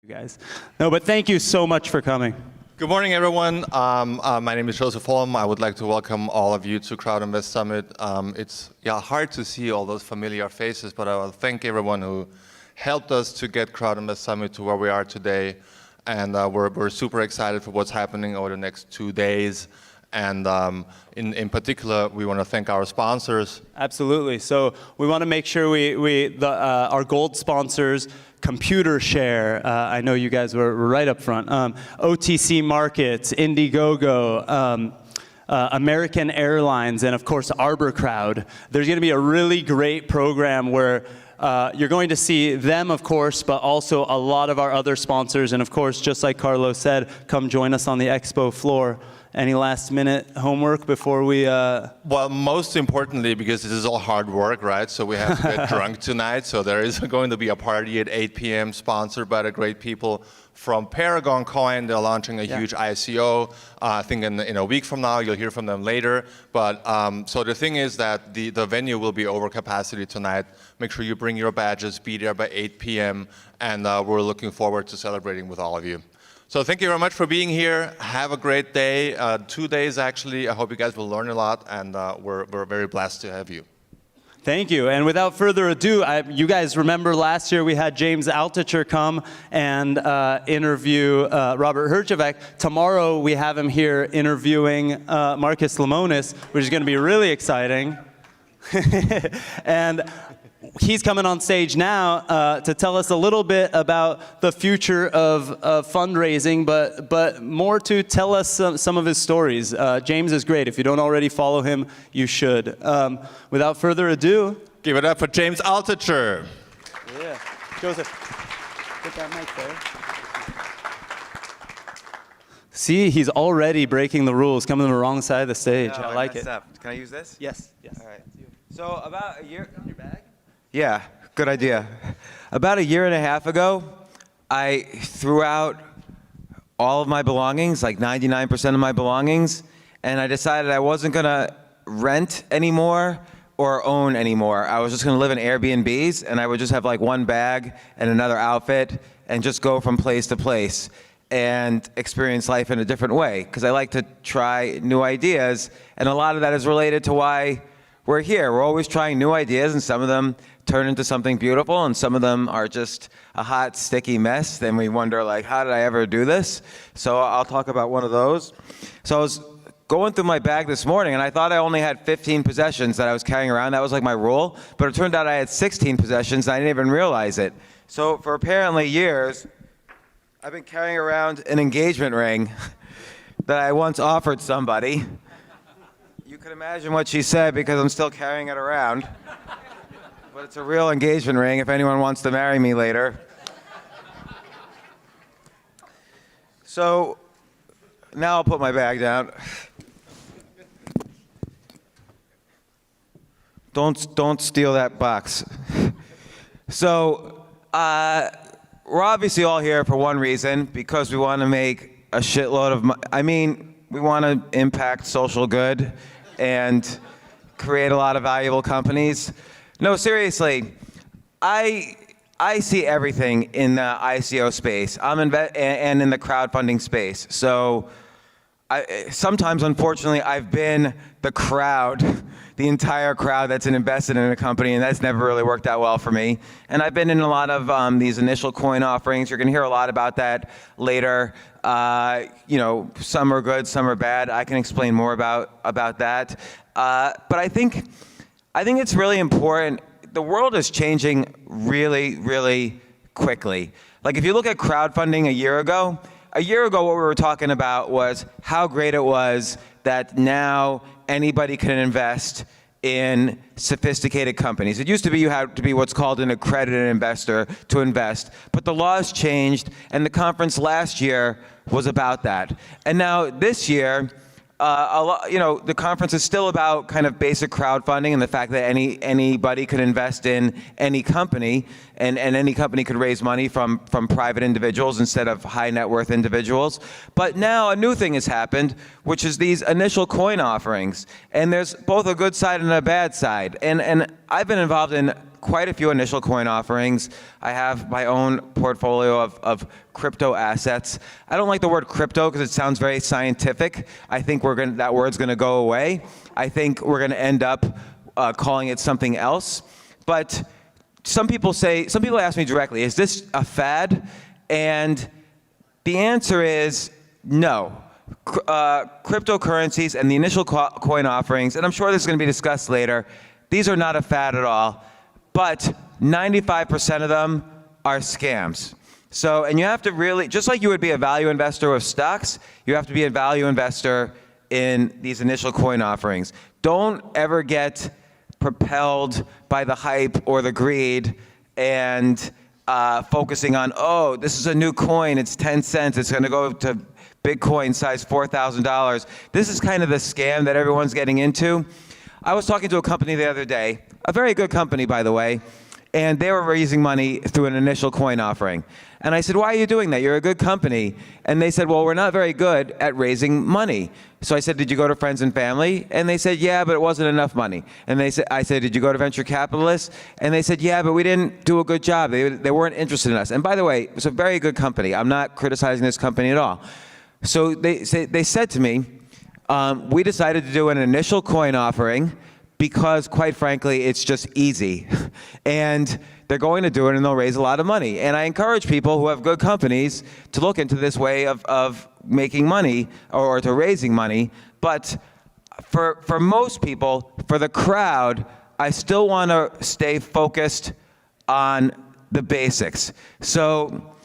You guys. No, but thank you so much for coming. Good morning, everyone. My name is Joseph Holm. I would like to welcome all of you to Crowd Invest Summit. It's hard to see all those familiar faces, but I will thank everyone who helped us to get Crowd Invest Summit to where we are today. And we're super excited for what's happening over the next 2 days. And in particular, we want to thank our sponsors. Absolutely. So we want to make sure our gold sponsors, Computer Share, I know you guys were right up front, OTC Markets, Indiegogo, American Airlines, and of course Arbor Crowd. There's going to be a really great program where you're going to see them, of course, but also a lot of our other sponsors. And of course, just like Carlos said, come join us on the expo floor. Any last-minute homework before we... Well, most importantly, because this is all hard work, right? So we have to get drunk tonight. So there is going to be a party at 8 p.m. sponsored by the great people from Paragon Coin. They're launching a huge ICO. I think in a week from now, you'll hear from them later. But so the thing is that the venue will be over capacity tonight. Make sure you bring your badges, be there by 8 p.m. And we're looking forward to celebrating with all of you. So thank you very much for being here. Have a great day. 2 days, actually. I hope you guys will learn a lot, and we're very blessed to have you. Thank you. And without further ado, you guys remember last year we had James Altucher come and interview Robert Herjavec. Tomorrow we have him here interviewing Marcus Lemonis, which is going to be really exciting. And he's coming on stage now to tell us a little bit about the future of fundraising, but more to tell us some of his stories. James is great. If you don't already follow him, you should. Without further ado, give it up for James Altucher. Yeah, Joseph, put that mic there. See, he's already breaking the rules, coming to the wrong side of the stage. No, I like it. Up. Can I use this? Yes. Yes. All right. So about a year. Your bag? Yeah, good idea. About a year and a half ago, I threw out all of my belongings, like 99% of my belongings, and I decided I wasn't going to rent anymore or own anymore. I was just going to live in Airbnbs, and I would just have like one bag and another outfit and just go from place to place and experience life in a different way, because I like to try new ideas, and a lot of that is related to why we're here. We're always trying new ideas, and some of them turn into something beautiful, and some of them are just a hot, sticky mess. Then we wonder, like, how did I ever do this? So I'll talk about one of those. So I was going through my bag this morning, and I thought I only had 15 possessions that I was carrying around. That was like my rule. But it turned out I had 16 possessions, and I didn't even realize it. So for apparently years, I've been carrying around an engagement ring that I once offered somebody. You can imagine what she said because I'm still carrying it around. But it's a real engagement ring if anyone wants to marry me later. So now I'll put my bag down. Don't steal that box. So we're obviously all here for one reason, because we want to make a shitload of money. I mean, we want to impact social good and create a lot of valuable companies. No, seriously, I see everything in the ICO space. And in the crowdfunding space. So sometimes, unfortunately, I've been the crowd, the entire crowd that's invested in a company, and that's never really worked out well for me. And I've been in a lot of these initial coin offerings. You're going to hear a lot about that later. You know, some are good, some are bad. I can explain more about that. But I think it's really important. The world is changing really, really quickly. Like if you look at crowdfunding a year ago what we were talking about was how great it was that now anybody can invest in sophisticated companies. It used to be you had to be what's called an accredited investor to invest, but the laws changed, and the conference last year was about that. And now this year, the conference is still about kind of basic crowdfunding and the fact that anybody could invest in any company, and any company could raise money from private individuals instead of high net worth individuals. But now a new thing has happened, which is these initial coin offerings. And there's both a good side and a bad side. And I've been involved in quite a few initial coin offerings. I have my own portfolio of crypto assets. I don't like the word crypto because it sounds very scientific. I think that word's going to go away. I think we're going to end up calling it something else. But some people ask me directly, is this a fad? And the answer is no. Cryptocurrencies and the initial coin offerings, and I'm sure this is going to be discussed later, these are not a fad at all, but 95% of them are scams. So, and you have to really, just like you would be a value investor with stocks, you have to be a value investor in these initial coin offerings. Don't ever get propelled by the hype or the greed and focusing on, oh, this is a new coin, it's 10 cents, it's going to go to Bitcoin size $4,000. This is kind of the scam that everyone's getting into. I was talking to a company the other day, a very good company, by the way, and they were raising money through an initial coin offering. And I said, why are you doing that? You're a good company. And they said, well, we're not very good at raising money. So I said, did you go to friends and family? And they said, yeah, but it wasn't enough money. And I said, did you go to venture capitalists? And they said, yeah, but we didn't do a good job. They weren't interested in us. And by the way, it was a very good company. I'm not criticizing this company at all. So they said to me, we decided to do an initial coin offering because, quite frankly, it's just easy. And they're going to do it and they'll raise a lot of money. And I encourage people who have good companies to look into this way of making money or to raising money. But for most people, for the crowd, I still want to stay focused on the basics. So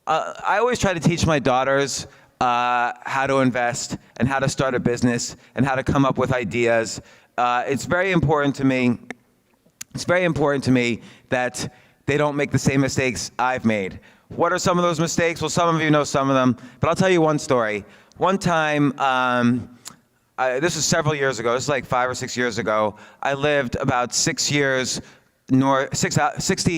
I always try to teach my daughters how to invest and how to start a business and how to come up with ideas. It's very important to me. It's very important to me that they don't make the same mistakes I've made. What are some of those mistakes? Well, some of you know some of them, but I'll tell you one story. One time, this was several years ago, this is like 5 or 6 years ago, I lived about 60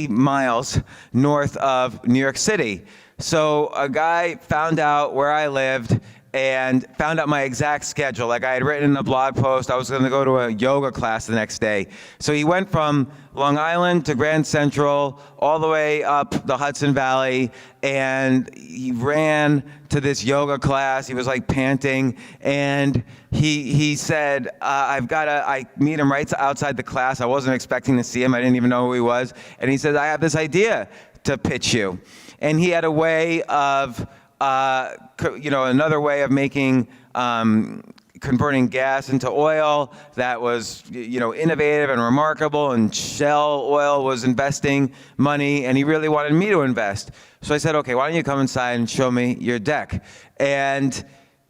miles north of New York City. So a guy found out where I lived and found out my exact schedule. Like I had written in a blog post, I was going to go to a yoga class the next day. So he went from Long Island to Grand Central, all the way up the Hudson Valley, and he ran to this yoga class. He was like panting, and he said, I meet him right outside the class. I wasn't expecting to see him. I didn't even know who he was. And he said, I have this idea to pitch you. And he had a way of another way of making, converting gas into oil that was, innovative and remarkable, and Shell Oil was investing money, and he really wanted me to invest. So I said, okay, why don't you come inside and show me your deck? And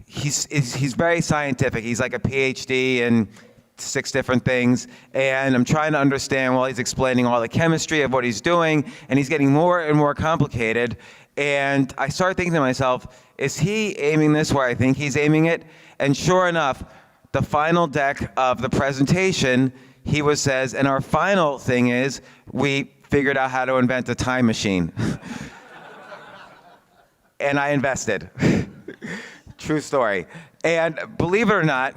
he's very scientific. He's like a PhD in 6 different things, and I'm trying to understand while he's explaining all the chemistry of what he's doing, and he's getting more and more complicated. And I started thinking to myself, is he aiming this where I think he's aiming it? And sure enough, the final deck of the presentation, he says, and our final thing is, we figured out how to invent a time machine. And I invested. True story. And believe it or not,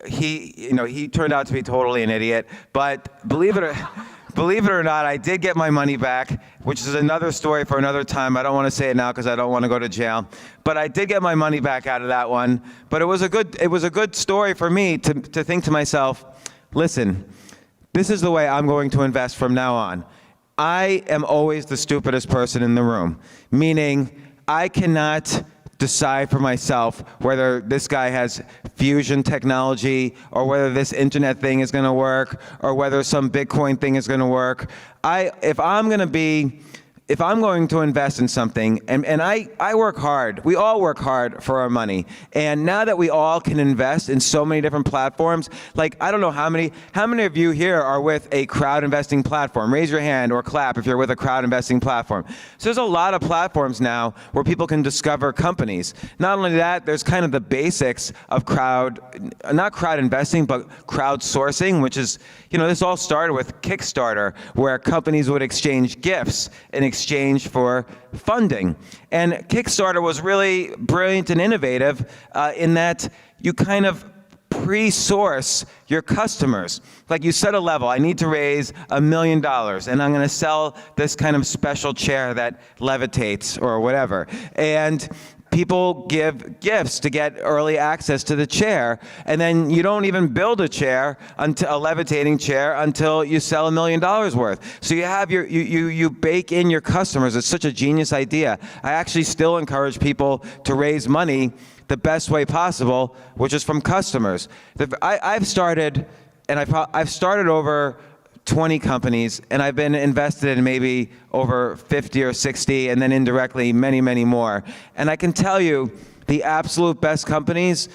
he turned out to be totally an idiot, but believe it or not, I did get my money back, which is another story for another time. I don't want to say it now because I don't want to go to jail. But I did get my money back out of that one. But it was a good story for me to think to myself, listen, this is the way I'm going to invest from now on. I am always the stupidest person in the room, meaning I cannot decide for myself whether this guy has fusion technology or whether this internet thing is going to work or whether some Bitcoin thing is going to work. If I'm going to invest in something, and I work hard, we all work hard for our money. And now that we all can invest in so many different platforms, like I don't know how many of you here are with a crowd investing platform? Raise your hand or clap if you're with a crowd investing platform. So there's a lot of platforms now where people can discover companies. Not only that, there's kind of the basics of not crowd investing, but crowdsourcing, which is, this all started with Kickstarter, where companies would exchange gifts in exchange for funding. And Kickstarter was really brilliant and innovative in that you kind of pre-source your customers. Like you set a level, I need to raise $1 million, and I'm gonna sell this kind of special chair that levitates or whatever. And people give gifts to get early access to the chair, and then you don't even build a chair, until a levitating chair, until you sell $1 million worth. So you have you bake in your customers. It's such a genius idea. I actually still encourage people to raise money the best way possible, which is from customers. I've started over 20 companies, and I've been invested in maybe over 50 or 60, and then indirectly many, many more. And I can tell you, the absolute best companies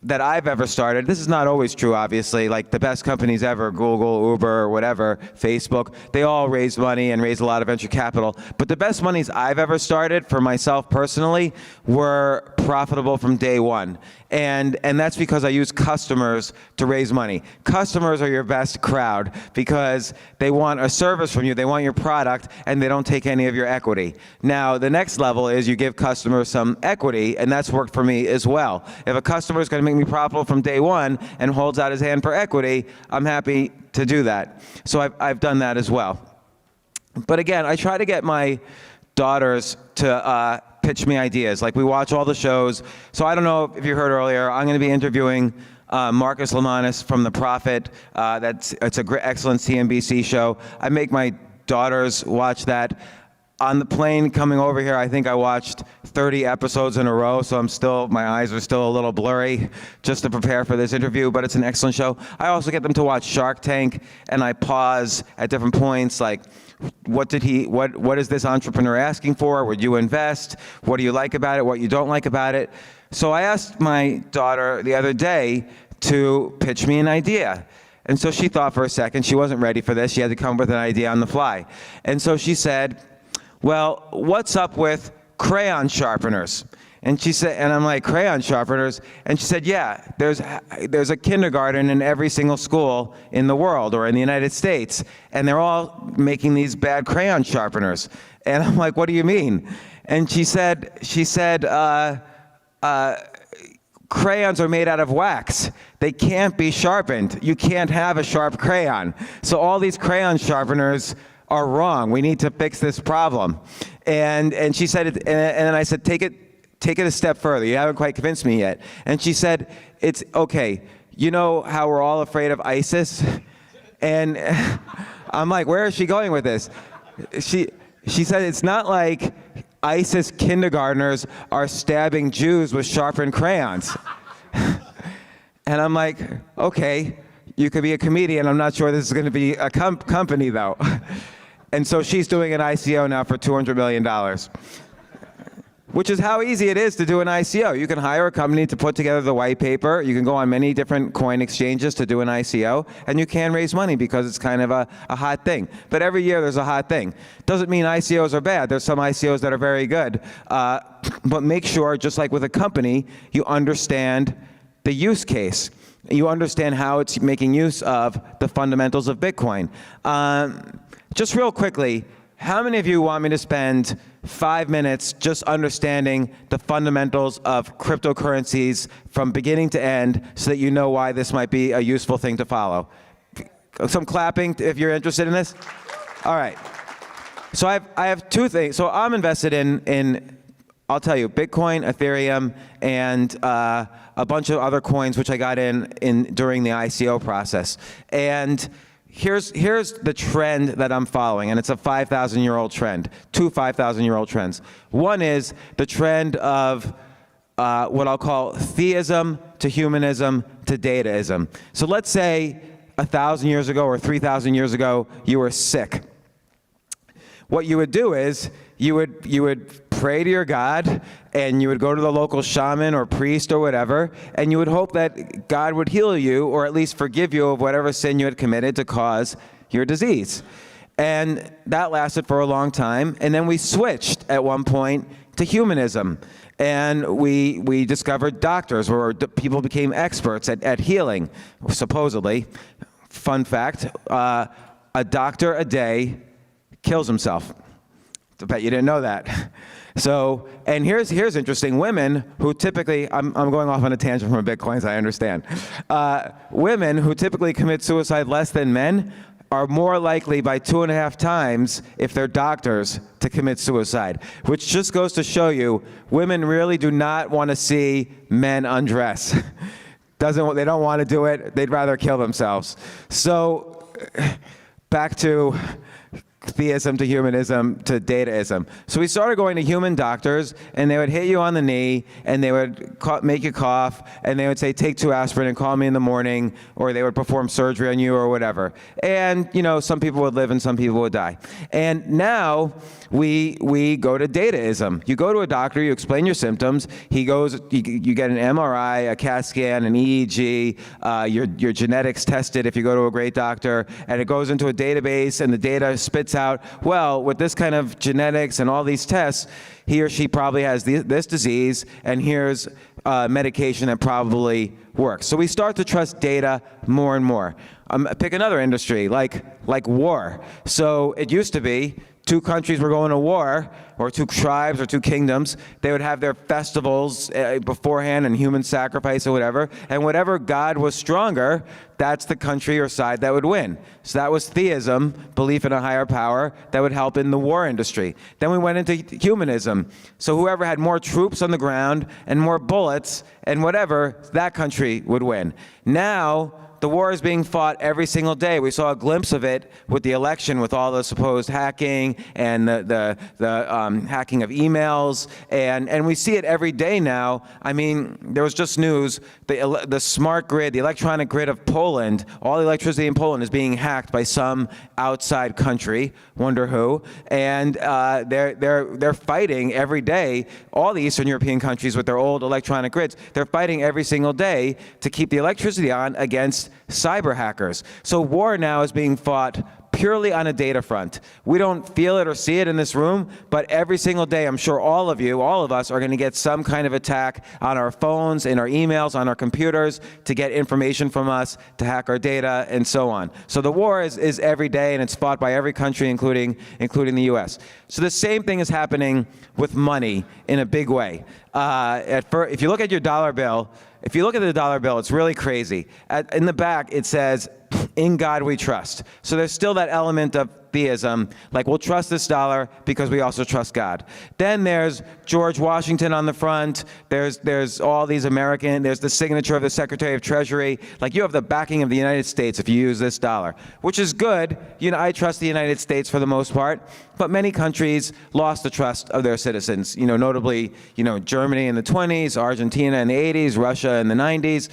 that I've ever started, this is not always true, obviously, like the best companies ever, Google, Uber, or whatever, Facebook, they all raise money and raise a lot of venture capital. But the best monies I've ever started for myself personally were profitable from day one. And that's because I use customers to raise money. Customers are your best crowd because they want a service from you, they want your product, and they don't take any of your equity. Now, the next level is you give customers some equity, and that's worked for me as well. If a customer is going to make me profitable from day one and holds out his hand for equity, I'm happy to do that. So I've done that as well. But again, I try to get my daughters to pitch me ideas. Like, we watch all the shows. So I don't know if you heard earlier, I'm going to be interviewing Marcus Lemonis from The Prophet. It's an excellent CNBC show. I make my daughters watch that. On the plane coming over here, I think I watched 30 episodes in a row, so my eyes are still a little blurry just to prepare for this interview, but it's an excellent show. I also get them to watch Shark Tank, and I pause at different points, like, what is this entrepreneur asking for? Would you invest? What do you like about it? What you don't like about it? So I asked my daughter the other day to pitch me an idea. And so she thought for a second. She wasn't ready for this. She had to come up with an idea on the fly. And so she said, well, what's up with crayon sharpeners? And she said, and I'm like, crayon sharpeners? And she said, yeah, there's a kindergarten in every single school in the world or in the United States, and they're all making these bad crayon sharpeners. And I'm like, what do you mean? And she said, crayons are made out of wax. They can't be sharpened. You can't have a sharp crayon. So all these crayon sharpeners are wrong. We need to fix this problem. And she said, and then I said, take it a step further. You haven't quite convinced me yet. And she said, it's okay. You know how we're all afraid of ISIS? And I'm like, where is she going with this? She said, it's not like ISIS kindergartners are stabbing Jews with sharpened crayons. And I'm like, okay, you could be a comedian. I'm not sure this is going to be a company, though. And so she's doing an ICO now for $200 million. Which is how easy it is to do an ICO. You can hire a company to put together the white paper. You can go on many different coin exchanges to do an ICO, and you can raise money because it's kind of a hot thing. But every year there's a hot thing. Doesn't mean ICOs are bad. There's some ICOs that are very good. But make sure, just like with a company, you understand the use case. You understand how it's making use of the fundamentals of Bitcoin. Just real quickly, how many of you want me to spend 5 minutes just understanding the fundamentals of cryptocurrencies from beginning to end so that you know why this might be a useful thing to follow? Some clapping if you're interested in this. All right. So I have two things. So I'm invested in I'll tell you, Bitcoin, Ethereum, and a bunch of other coins which I got in during the ICO process. And here's the trend that I'm following, and it's a 5,000-year-old trend, two 5,000-year-old trends. One is the trend of what I'll call theism to humanism to dataism. So let's say 1,000 years ago or 3,000 years ago, you were sick. What you would do is you would pray to your God, and you would go to the local shaman or priest or whatever, and you would hope that God would heal you or at least forgive you of whatever sin you had committed to cause your disease. And that lasted for a long time, and then we switched at one point to humanism. And we discovered doctors, where people became experts at healing, supposedly. Fun fact, a doctor a day kills himself. I bet you didn't know that. So, and here's interesting. Women who typically, I'm going off on a tangent from Bitcoins, I understand. Women who typically commit suicide less than men are more likely by 2.5 times, if they're doctors, to commit suicide, which just goes to show you women really do not want to see men undress. They don't want to do it. They'd rather kill themselves. So back to theism to humanism to dataism. So we started going to human doctors, and they would hit you on the knee, and they would make you cough, and they would say, take 2 aspirin and call me in the morning, or they would perform surgery on you or whatever. And, you know, some people would live and some people would die. And now we go to dataism. You go to a doctor, you explain your symptoms, he goes, you get an MRI, a CAT scan, an EEG, your genetics tested if you go to a great doctor, and it goes into a database, and the data spits out, well, with this kind of genetics and all these tests, he or she probably has this disease, and here's medication that probably works. So we start to trust data more and more. Pick another industry, like war. So it used to be 2 countries were going to war, or 2 tribes or 2 kingdoms. They would have their festivals beforehand and human sacrifice or whatever, and whatever god was stronger, that's the country or side that would win. So that was theism, belief in a higher power that would help in the war industry. Then we went into humanism. So whoever had more troops on the ground and more bullets and whatever, that country would win. Now, the war is being fought every single day. We saw a glimpse of it with the election, with all the supposed hacking and the hacking of emails, and we see it every day now. I mean, there was just news, the smart grid, the electronic grid of Poland, all the electricity in Poland is being hacked by some outside country, wonder who, and they're fighting every day. All the Eastern European countries with their old electronic grids, they're fighting every single day to keep the electricity on against cyber hackers. So war now is being fought purely on a data front. We don't feel it or see it in this room, but every single day, I'm sure all of us are going to get some kind of attack on our phones, in our emails, on our computers, to get information from us, to hack our data, and so on. So the war is every day, and it's fought by every country, including the US. So the same thing is happening with money in a big way. If you look at your dollar bill, it's really crazy. In the back, it says, "In God we trust." So there's still that element of theism, like we'll trust this dollar because we also trust God. Then there's George Washington on the front. There's all these there's the signature of the Secretary of Treasury. Like, you have the backing of the United States if you use this dollar, which is good. You know, I trust the United States for the most part, but many countries lost the trust of their citizens. You know, notably, Germany in the 20s, Argentina in the 80s, Russia in the 90s.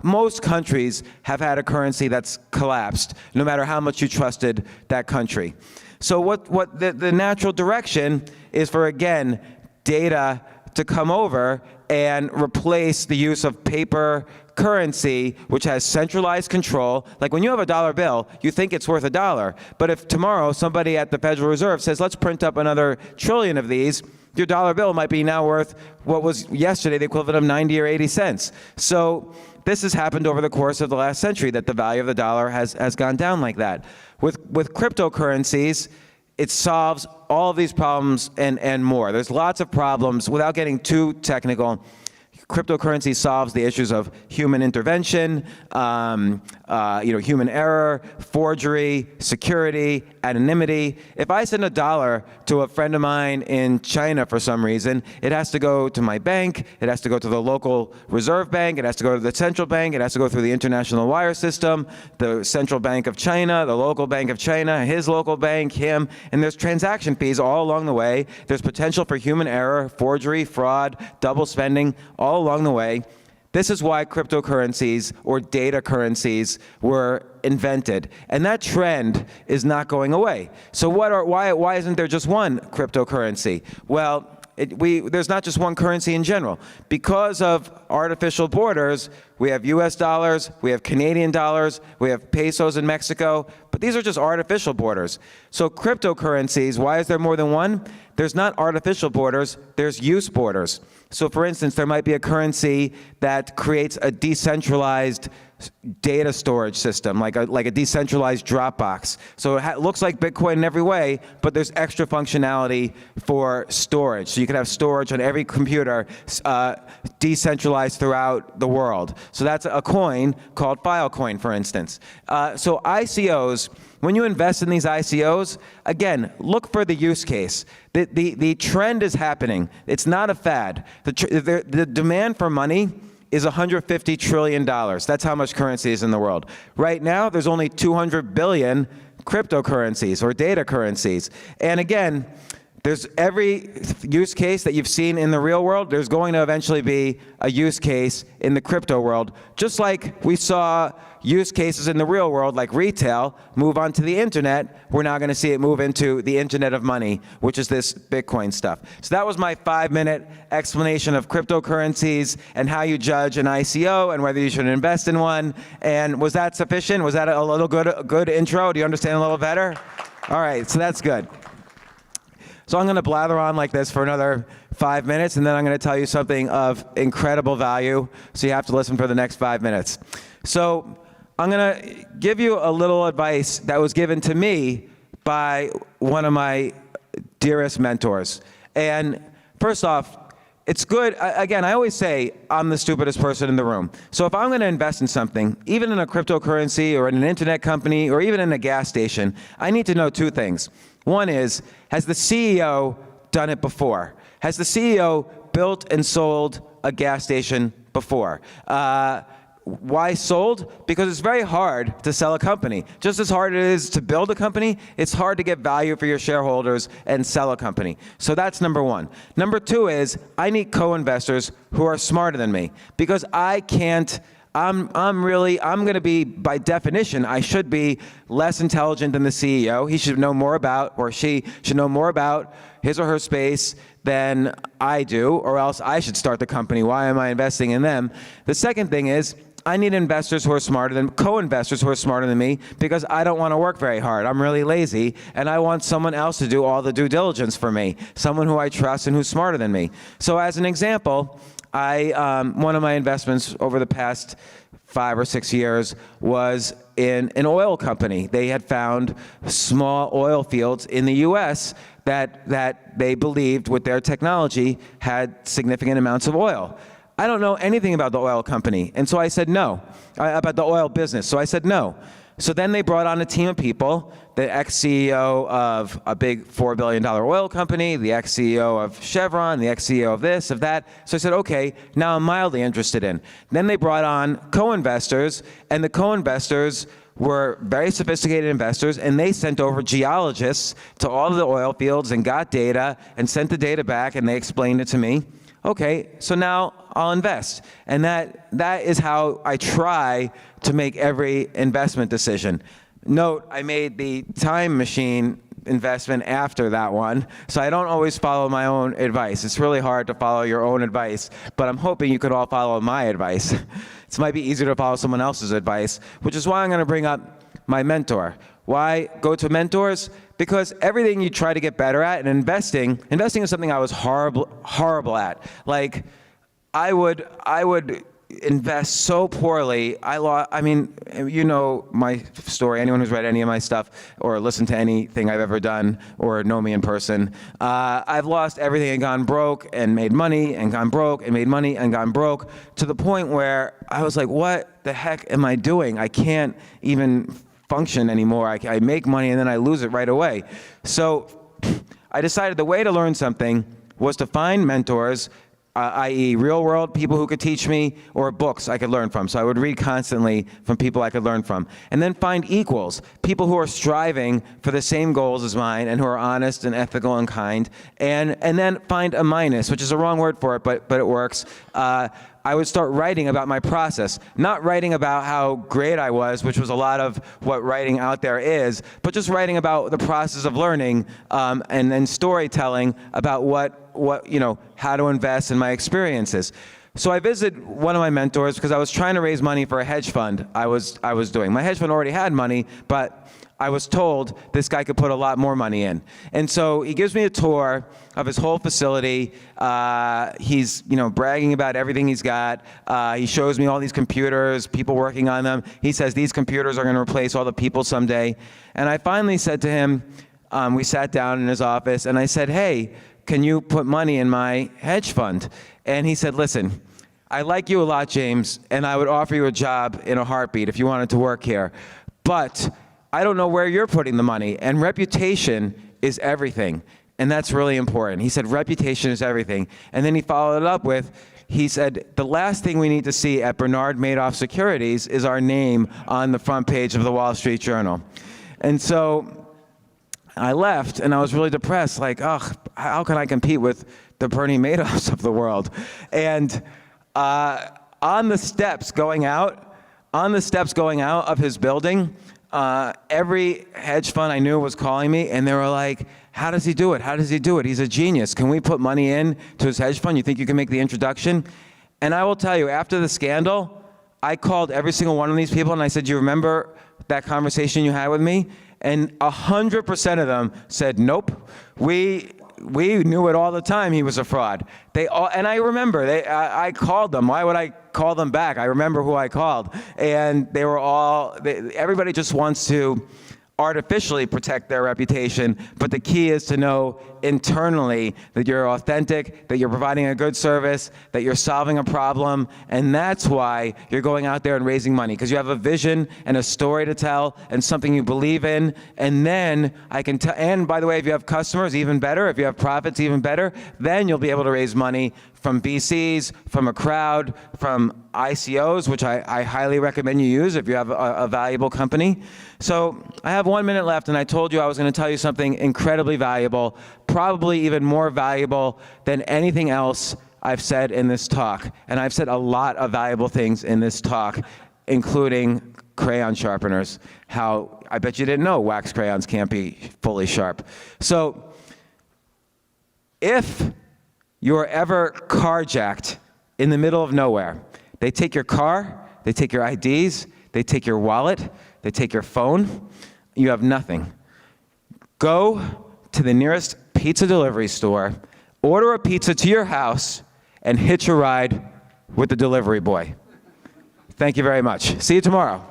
Most countries have had a currency that's collapsed, no matter how much you trusted that country. So what the natural direction is for, again, data to come over and replace the use of paper currency, which has centralized control. Like, when you have a dollar bill, you think it's worth $1. But if tomorrow somebody at the Federal Reserve says, let's print up another trillion of these, your dollar bill might be now worth what was yesterday the equivalent of 90 or 80 cents. So this has happened over the course of the last century, that the value of the dollar has gone down like that. With cryptocurrencies, it solves all of these problems and more. There's lots of problems. Without getting too technical, cryptocurrency solves the issues of human intervention, human error, forgery, security, anonymity. If I send $1 to a friend of mine in China for some reason, it has to go to my bank, it has to go to the local reserve bank, it has to go to the central bank, it has to go through the international wire system, the central bank of China, the local bank of China, his local bank, him, and there's transaction fees all along the way. There's potential for human error, forgery, fraud, double spending, all along the way. This is why cryptocurrencies or data currencies were invented, and that trend is not going away. So why isn't there just one cryptocurrency? Well, there's not just one currency in general. Because of artificial borders, we have US dollars, we have Canadian dollars, we have pesos in Mexico, but these are just artificial borders. So cryptocurrencies, why is there more than one? There's not artificial borders, there's use borders. So for instance, there might be a currency that creates a decentralized data storage system, like a decentralized Dropbox. So it looks like Bitcoin in every way, but there's extra functionality for storage. So you can have storage on every computer, decentralized throughout the world. So that's a coin called Filecoin, for instance. So ICOs, when you invest in these ICOs, again, look for the use case. The trend is happening. It's not a fad. The demand for money is $150 trillion. That's how much currency is in the world. Right now, there's only 200 billion cryptocurrencies or data currencies. And again, there's every use case that you've seen in the real world, there's going to eventually be a use case in the crypto world. Just like we saw use cases in the real world, like retail, move onto the internet, we're now going to see it move into the internet of money, which is this Bitcoin stuff. So that was my 5-minute explanation of cryptocurrencies and how you judge an ICO and whether you should invest in one. And was that sufficient? Was that a little good intro? Do you understand a little better? All right, so that's good. So I'm going to blather on like this for another 5 minutes, and then I'm going to tell you something of incredible value, so you have to listen for the next 5 minutes. So I'm going to give you a little advice that was given to me by one of my dearest mentors. And first off, it's good, again, I always say I'm the stupidest person in the room. So if I'm going to invest in something, even in a cryptocurrency or in an internet company or even in a gas station, I need to know two things. One is, has the CEO done it before? Has the CEO built and sold a gas station before? Why sold? Because it's very hard to sell a company. Just as hard it is to build a company, it's hard to get value for your shareholders and sell a company. So that's number one. Number two is, I need co-investors who are smarter than me, because I can't, I'm going to be, by definition, I should be less intelligent than the CEO. He should know more about, or she should know more about his or her space than I do, or else I should start the company. Why am I investing in them? The second thing is, I need investors who are smarter than, co-investors who are smarter than me, because I don't want to work very hard. I'm really lazy, and I want someone else to do all the due diligence for me, someone who I trust and who's smarter than me. So as an example, one of my investments over the past 5 or 6 years was in an oil company. They had found small oil fields in the US that they believed with their technology had significant amounts of oil. I don't know anything about the oil company, and so I said no, about the oil business, so I said no. So then they brought on a team of people, the ex-CEO of a big $4 billion oil company, the ex-CEO of Chevron, the ex-CEO of this, of that. So I said, okay, now I'm mildly interested in. Then they brought on co-investors, and the co-investors were very sophisticated investors, and they sent over geologists to all of the oil fields and got data and sent the data back, and they explained it to me. Okay, so now I'll invest. And that is how I try to make every investment decision. Note, I made the time machine investment after that one, so I don't always follow my own advice. It's really hard to follow your own advice, but I'm hoping you could all follow my advice. It might be easier to follow someone else's advice, which is why I'm going to bring up my mentor. Why go to mentors? Because everything you try to get better at, and investing is something I was horrible at. Like, I would invest so poorly. I mean, you know my story. Anyone who's read any of my stuff or listened to anything I've ever done or know me in person, I've lost everything and gone broke and made money and gone broke and made money and gone broke, to the point where I was like, what the heck am I doing? I can't even function anymore. I make money and then I lose it right away. So I decided the way to learn something was to find mentors, i.e. real world people who could teach me, or books I could learn from. So I would read constantly from people I could learn from. And then find equals, people who are striving for the same goals as mine and who are honest and ethical and kind. And then find a minus, which is a wrong word for it, but it works. I would start writing about my process, not writing about how great I was, which was a lot of what writing out there is, but just writing about the process of learning, and then storytelling about what how to invest in my experiences. So I visited one of my mentors because I was trying to raise money for a hedge fund I was doing. My hedge fund already had money, but I was told this guy could put a lot more money in. And so he gives me a tour of his whole facility. He's bragging about everything he's got. He shows me all these computers, people working on them. He says these computers are going to replace all the people someday. And I finally said to him, we sat down in his office, and I said, hey, can you put money in my hedge fund? And he said, listen, I like you a lot, James, and I would offer you a job in a heartbeat if you wanted to work here. But I don't know where you're putting the money, and reputation is everything, and that's really important. He said, reputation is everything. And then he followed it up with, he said, the last thing we need to see at Bernard Madoff Securities is our name on the front page of the Wall Street Journal. And so I left, and I was really depressed, like, how can I compete with the Bernie Madoffs of the world? And on the steps going out of his building, every hedge fund I knew was calling me, and they were like, how does he do it? How does he do it? He's a genius. Can we put money in to his hedge fund? You think you can make the introduction? And I will tell you, after the scandal, I called every single one of these people, and I said, do you remember that conversation you had with me? And 100% of them said, nope. We knew it all the time he was a fraud. And I remember, I called them. Why would I call them back? I remember who I called. And they were everybody just wants to artificially protect their reputation, but the key is to know internally that you're authentic, that you're providing a good service, that you're solving a problem, and that's why you're going out there and raising money, because you have a vision and a story to tell and something you believe in. And then and by the way, if you have customers, even better. If you have profits, even better. Then you'll be able to raise money from VCs, from a crowd, from ICOs, which I highly recommend you use if you have a valuable company. So I have 1 minute left, and I told you I was going to tell you something incredibly valuable, probably even more valuable than anything else I've said in this talk. And I've said a lot of valuable things in this talk, including crayon sharpeners. How I bet you didn't know wax crayons can't be fully sharp. So if you're ever carjacked in the middle of nowhere, they take your car, they take your IDs, they take your wallet, they take your phone, you have nothing. Go to the nearest pizza delivery store, order a pizza to your house, and hitch a ride with the delivery boy. Thank you very much. See you tomorrow.